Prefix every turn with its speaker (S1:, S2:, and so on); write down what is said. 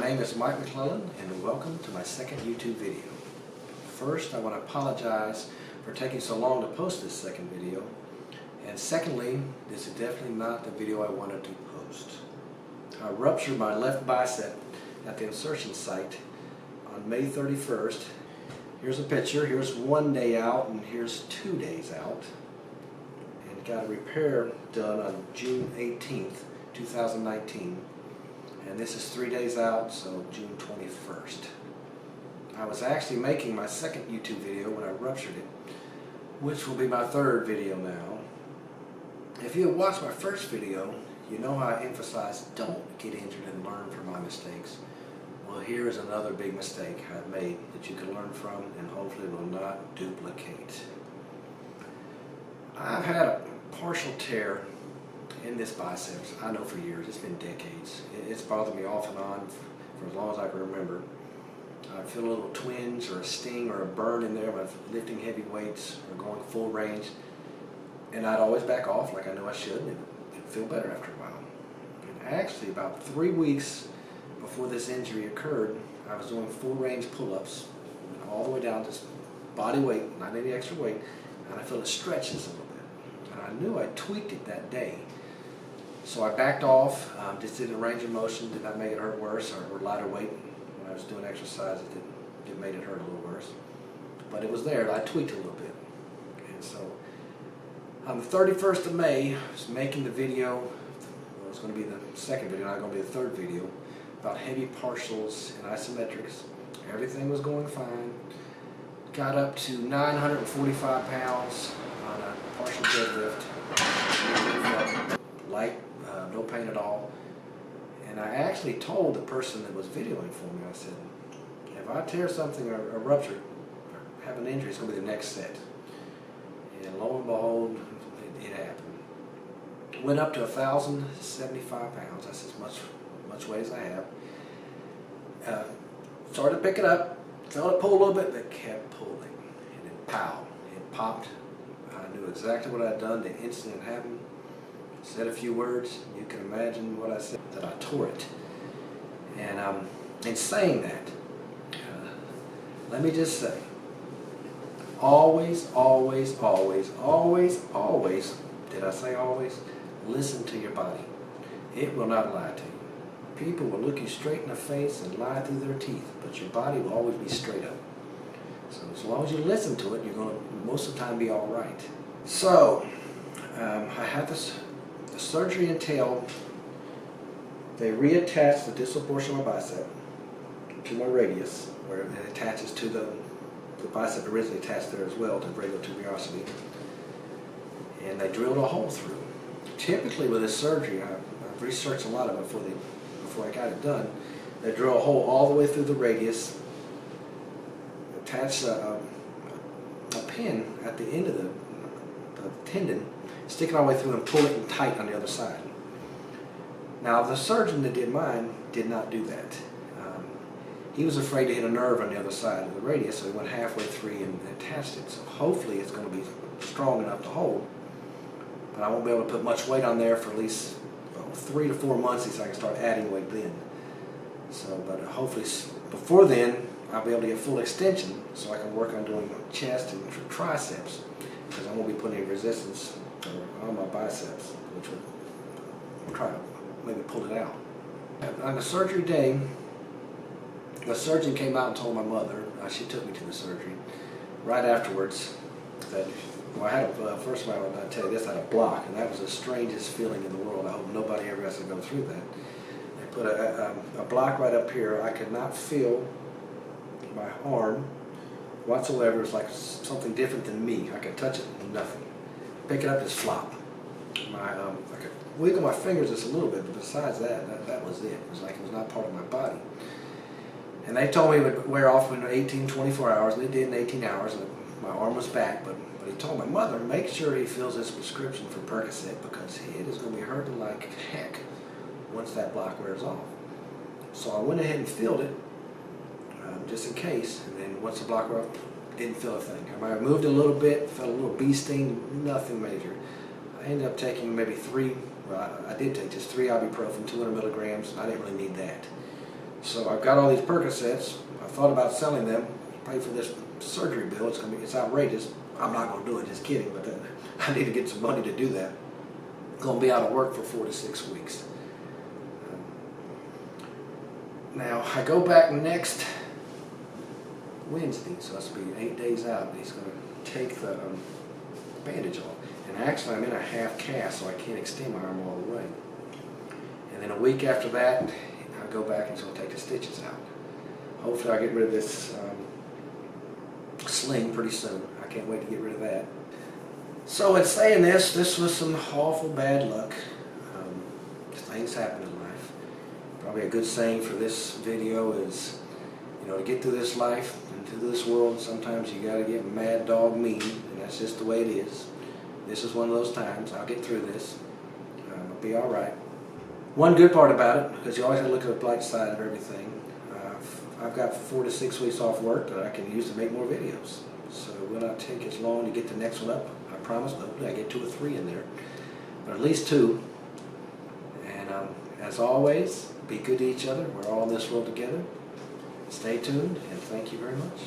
S1: name is Mike McClellan, and welcome to my second YouTube video. First, I want to apologize for taking so long to post this second video. And secondly, this is definitely not the video I wanted to post. I ruptured my left bicep at the insertion site on May 31st. Here's a picture. Here's 1 day out, and here's 2 days out. And got a repair done on June 18th, 2019. And this is 3 days out, so June 21st. I was actually making my second YouTube video when I ruptured it, which will be my third video now. If you have watched my first video, you know how I emphasize don't get injured and learn from my mistakes. Well, here is another big mistake I've made that you can learn from and hopefully will not duplicate. I've had a partial tear in this biceps, I know for years. It's been decades. It's bothered me off and on for as long as I can remember. I feel a little twinge or a sting or a burn in there when I'm lifting heavy weights or going full range, and I'd always back off like I know I should, and it'd feel better after a while. And actually, about 3 weeks before this injury occurred, I was doing full range pull-ups all the way down to body weight, not any extra weight, and I feel it stretches a little bit. And I knew I tweaked it that day. So I backed off, just did a range of motion, did not make it hurt worse, or lighter weight. When I was doing exercise, it made it hurt a little worse. But it was there, I tweaked it a little bit. And so on the 31st of May, I was making the video, well, it was going to be the second video, not going to be the third video, about heavy partials and isometrics. Everything was going fine. Got up to 945 pounds on a partial deadlift. Light, no pain at all. And I actually told the person that was videoing for me, I said, if I tear something or rupture, or have an injury, it's going to be the next set. And lo and behold, it happened. Went up to 1,075 pounds. That's as much weight as I have. Started to pick it up, felt it pull a little bit, but kept pulling. And then pow, it popped. I knew exactly what I'd done the instant it happened. Said a few words, you can imagine what I said, that I tore it. And in saying that, let me just say, always, did I say always? Listen to your body. It will not lie to you. People will look you straight in the face and lie through their teeth, but your body will always be straight up. So as long as you listen to it, you're going to most of the time be all right. So, I had this. The surgery entailed, they reattached the distal portion of my bicep to my radius, where it attaches to the bicep originally attached there as well, to radial tuberosity, and they drilled a hole through. Typically with this surgery, I've researched a lot of it before I got it done, they drill a hole all the way through the radius, attach a pin at the end of the tendon, stick it all the way through and pull it tight on the other side. Now the surgeon that did mine did not do that. He was afraid to hit a nerve on the other side of the radius, so he went halfway through and attached it. So hopefully it's going to be strong enough to hold. But I won't be able to put much weight on there for at least 3 to 4 months so I can start adding weight then. So, but hopefully before then I'll be able to get full extension so I can work on doing chest and triceps, because I won't be putting any resistance on my biceps, which will try to maybe pull it out. On the surgery day, the surgeon came out and told my mother, she took me to the surgery, right afterwards, that, well, I had first of all, I'll tell you this, I had a block, and that was the strangest feeling in the world. I hope nobody ever has to go through that. They put a block right up here. I could not feel my arm whatsoever. It was like something different than me. I could touch it, nothing. Pick it up, just flop. I could wiggle my fingers just a little bit, but besides that was it. It was like it was not part of my body. And they told me it would wear off in 24 hours, and it did in 18 hours, and my arm was back, but he told my mother, make sure he fills his prescription for Percocet, because it is going to be hurting like heck once that block wears off. So I went ahead and filled it, just in case, and then once the block wore off, didn't feel a thing. I might have moved a little bit, felt a little bee sting, nothing major. I ended up taking maybe I did take just 3 ibuprofen, 200 milligrams, and I didn't really need that. So I've got all these Percocets. I thought about selling them, pay for this surgery bill. It's outrageous. I'm not going to do it, just kidding, but I need to get some money to do that. I'm going to be out of work for 4 to 6 weeks. Now, I go back next Wednesday, so that's going to be 8 days out. He's going to take the bandage off. And actually, I'm in a half cast, so I can't extend my arm all the way. And then a week after that, I'll go back and he's going to take the stitches out. Hopefully, I'll get rid of this sling pretty soon. I can't wait to get rid of that. So in saying this was some awful bad luck. Things happen in life. Probably a good saying for this video is, to get through this life and through this world, sometimes you got to get mad dog mean, and that's just the way it is. This is one of those times. I'll get through this. I'll be all right. One good part about it, because you always got to look at the bright side of everything, I've got 4 to 6 weeks off work that I can use to make more videos. So it will not take as long to get the next one up. I promise. Hopefully I get 2 or 3 in there, but at least 2. And as always, be good to each other. We're all in this world together. Stay tuned, and thank you very much.